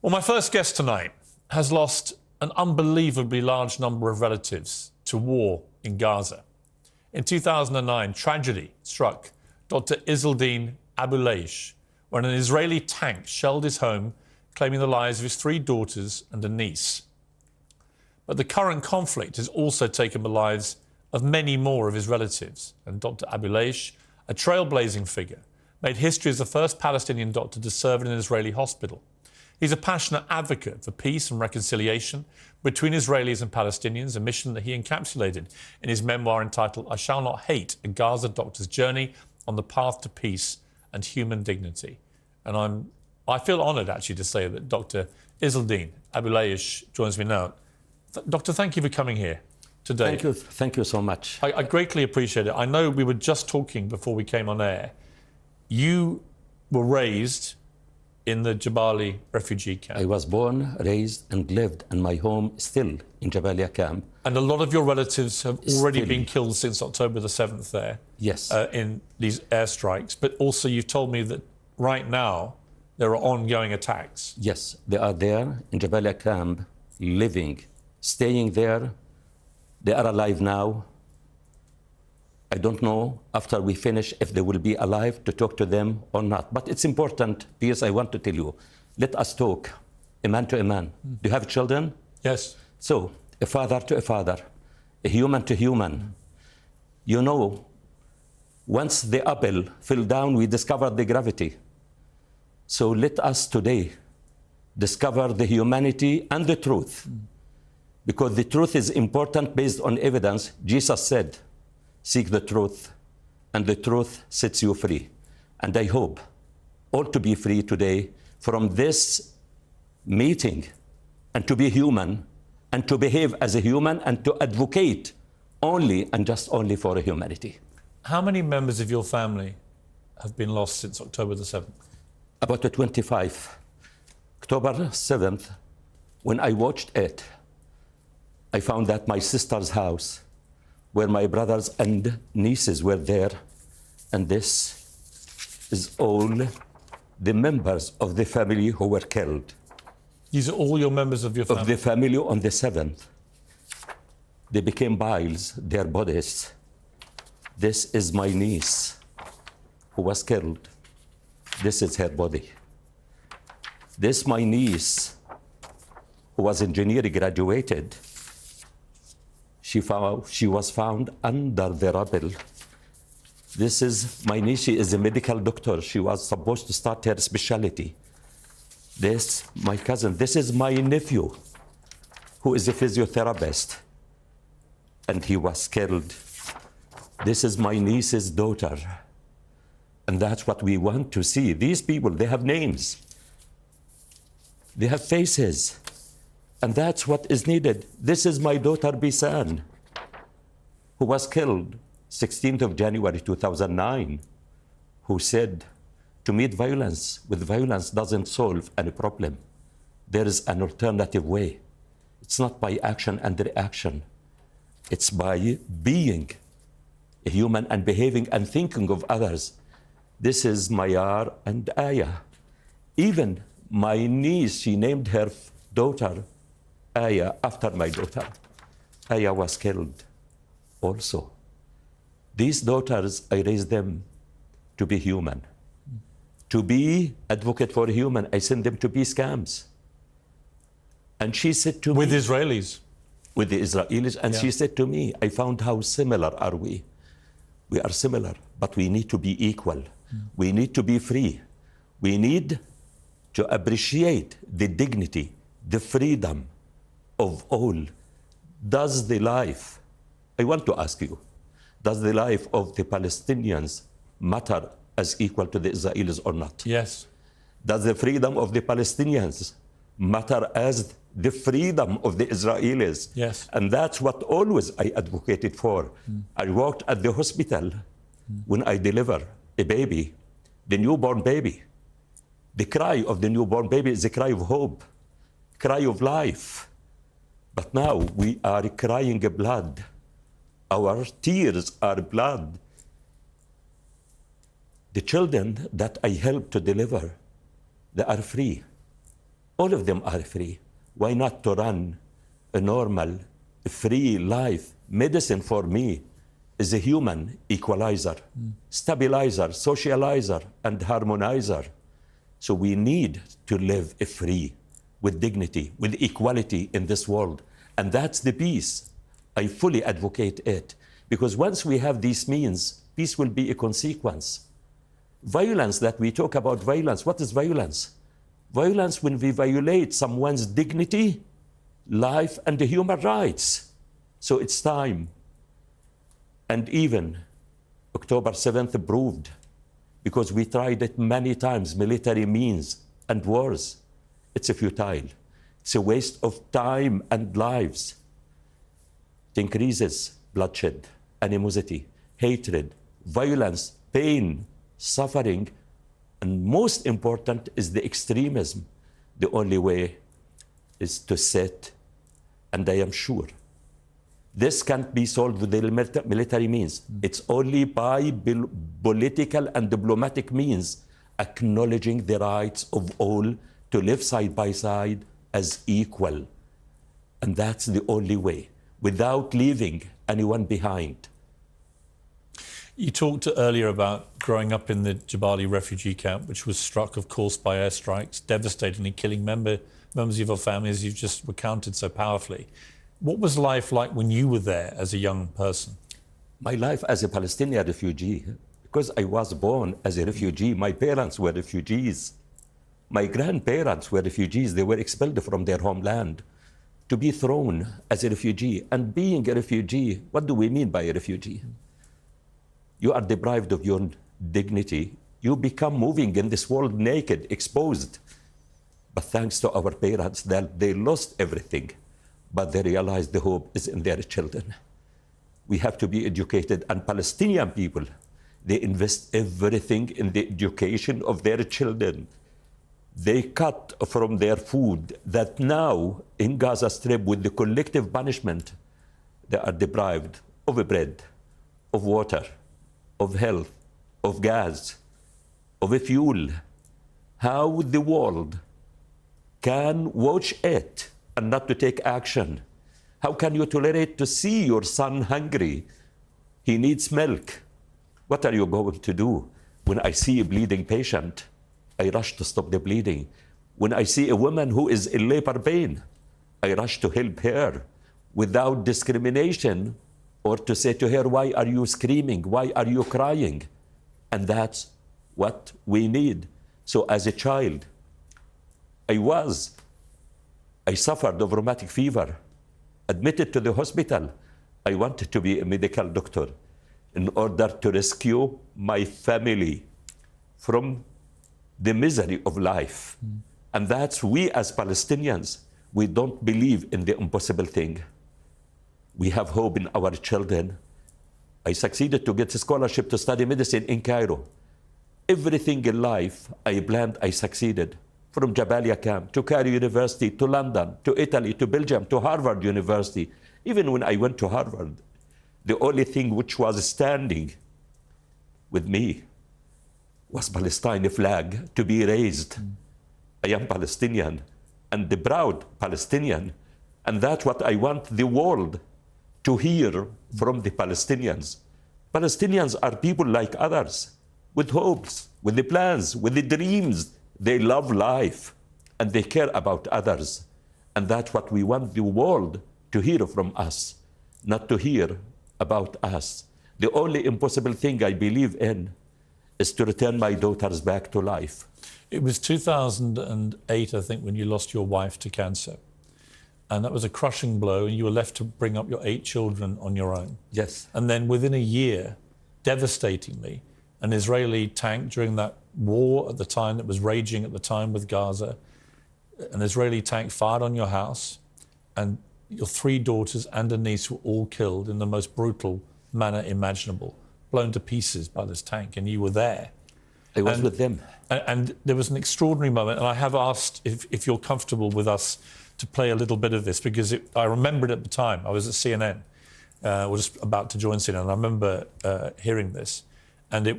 Well, my first guest tonight has lost an unbelievably large number of relatives to war in Gaza. In 2009, tragedy struck Dr. Izzeldin Abuleish when an Israeli tank shelled his home, claiming the lives of his 3 daughters and a niece. But the current conflict has also taken the lives of many more of his relatives, and Dr. Abuleish, a trailblazing figure, made history as the first Palestinian doctor to serve in an Israeli hospital. He's a passionate advocate for peace and reconciliation between Israelis and Palestinians, a mission that he encapsulated in his memoir entitled I Shall Not Hate, A Gaza Doctor's Journey on the Path to Peace and Human Dignity. And I feel honoured, actually, to say that Dr. Izzeldin Abuleish joins me now. Doctor, thank you for coming here today. Thank you so much. I greatly appreciate it. I know we were just talking before we came on air. You were raised in the Jebaliya refugee camp. I was born, raised and lived in my home still in Jebaliya camp. And a lot of your relatives have already been killed since October the 7th there. Yes. In these airstrikes. But also you've told me that right now there are ongoing attacks. Yes, they are there in Jebaliya camp, living, staying there. They are alive now. I don't know after we finish if they will be alive to talk to them or not. But it's important, because I want to tell you, let us talk, a man to a man. Do you have children? Yes. So, a father to a father, a human to human. You know, once the apple fell down, we discovered the gravity. So let us today discover the humanity and the truth. Because the truth is important based on evidence. Jesus said, seek the truth, and the truth sets you free. And I hope all to be free today from this meeting, and to be human, and to behave as a human, and to advocate only and just only for humanity. How many members of your family have been lost since October the 7th? About 25. October 7th, when I watched it, I found that my sister's house, where my brothers and nieces were there, and this is all the members of the family who were killed. These are all your members of your family? Of the family on the 7th. They became piles, their bodies. This is my niece who was killed. This is her body. This my niece who was engineering, graduated. She was found under the rubble. This is my niece. She is a medical doctor. She was supposed to start her specialty. This, my cousin. This is my nephew, who is a physiotherapist, and he was killed. This is my niece's daughter. And that's what we want to see. These people, they have names. They have faces. And that's what is needed. This is my daughter, Bisan, who was killed 16th of January 2009, who said, to meet violence with violence doesn't solve any problem. There is an alternative way. It's not by action and reaction. It's by being a human and behaving and thinking of others. This is Mayar and Aya. Even my niece, she named her daughter Aya after my daughter. Aya was killed also. These daughters, I raised them to be human, to be advocate for human. I sent them to peace camps. And she said to me... With Israelis? With the Israelis. And she said to me, I found how similar are we. We are similar, but we need to be equal. We need to be free. We need to appreciate the dignity, the freedom of all. Does the life, I want to ask you, does the life of the Palestinians matter as equal to the Israelis or not? Yes. Does the freedom of the Palestinians matter as the freedom of the Israelis? Yes. And that's what always I advocated for. I worked at the hospital when I deliver a baby, the newborn baby. The cry of the newborn baby is a cry of hope, cry of life. But now we are crying blood. Our tears are blood. The children that I helped to deliver, they are free. All of them are free. Why not to run a normal, free life? Medicine for me is a human equalizer, stabilizer, socializer, and harmonizer. So we need to live free, with dignity, with equality in this world. And that's the peace. I fully advocate it. Because once we have these means, peace will be a consequence. Violence that we talk about, violence, what is violence? Violence when we violate someone's dignity, life, and the human rights. So it's time. And even October 7th proved, because we tried it many times, military means and wars, it's futile. It's a waste of time and lives. It increases bloodshed, animosity, hatred, violence, pain, suffering, and most important is the extremism. The only way is to sit, and I am sure this can't be solved with the military means. It's only by political and diplomatic means, acknowledging the rights of all to live side by side as equal. And that's the only way, without leaving anyone behind. You talked earlier about growing up in the Jebaliya refugee camp, which was struck, of course, by airstrikes, devastatingly killing members of your family, as you've just recounted so powerfully. What was life like when you were there as a young person? My life as a Palestinian refugee, because I was born as a refugee, my parents were refugees. My grandparents were refugees. They were expelled from their homeland to be thrown as a refugee. And being a refugee, what do we mean by a refugee? You are deprived of your dignity. You become moving in this world naked, exposed. But thanks to our parents, they lost everything, but they realized the hope is in their children. We have to be educated, and Palestinian people, they invest everything in the education of their children. They cut from their food that now in Gaza Strip with the collective punishment, they are deprived of bread, of water, of health, of gas, of a fuel. How the world can watch it and not to take action? How can you tolerate to see your son hungry? He needs milk. What are you going to do? When I see a bleeding patient, I rush to stop the bleeding. When I see a woman who is in labor pain, I rush to help her without discrimination or to say to her, why are you screaming? Why are you crying? And that's what we need. So as a child, I suffered of rheumatic fever, admitted to the hospital. I wanted to be a medical doctor in order to rescue my family from the misery of life. And that's we as Palestinians, we don't believe in the impossible thing. We have hope in our children. I succeeded to get a scholarship to study medicine in Cairo. Everything in life I planned, I succeeded. From Jebaliya camp to Cairo University, to London, to Italy, to Belgium, to Harvard University. Even when I went to Harvard, the only thing which was standing with me was Palestine flag to be raised. I am Palestinian and the proud Palestinian. And that's what I want the world to hear from the Palestinians. Palestinians are people like others, with hopes, with the plans, with the dreams. They love life and they care about others. And that's what we want the world to hear from us, not to hear about us. The only impossible thing I believe in is to return my daughters back to life. It was 2008, I think, when you lost your wife to cancer. And that was a crushing blow, and you were left to bring up your 8 children on your own. Yes. And then within a year, devastatingly, an Israeli tank during that war at the time that was raging at the time with Gaza, an Israeli tank fired on your house, and your 3 daughters and a niece were all killed in the most brutal manner imaginable, blown to pieces by this tank, and you were there. I was with them. And there was an extraordinary moment, and I have asked if you're comfortable with us to play a little bit of this, because I remember it at the time. I was at CNN, was just about to join CNN, and I remember hearing this. And it